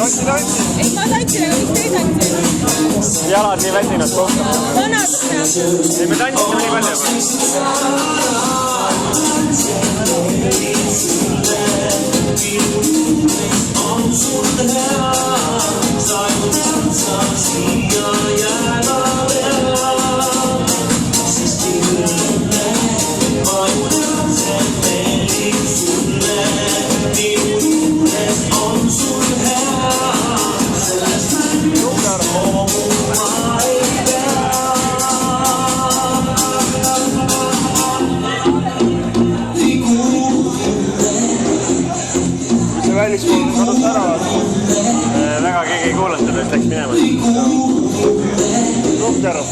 Ei, ma tantsin, aga miks te ei tantsi? Jalad nii väsinud kohta. Vanadus peab. Ei, me tantsime nii palju. Välispool on kadus ära. Väga keegi ei kuulanud, et läks minema. Luhti ära.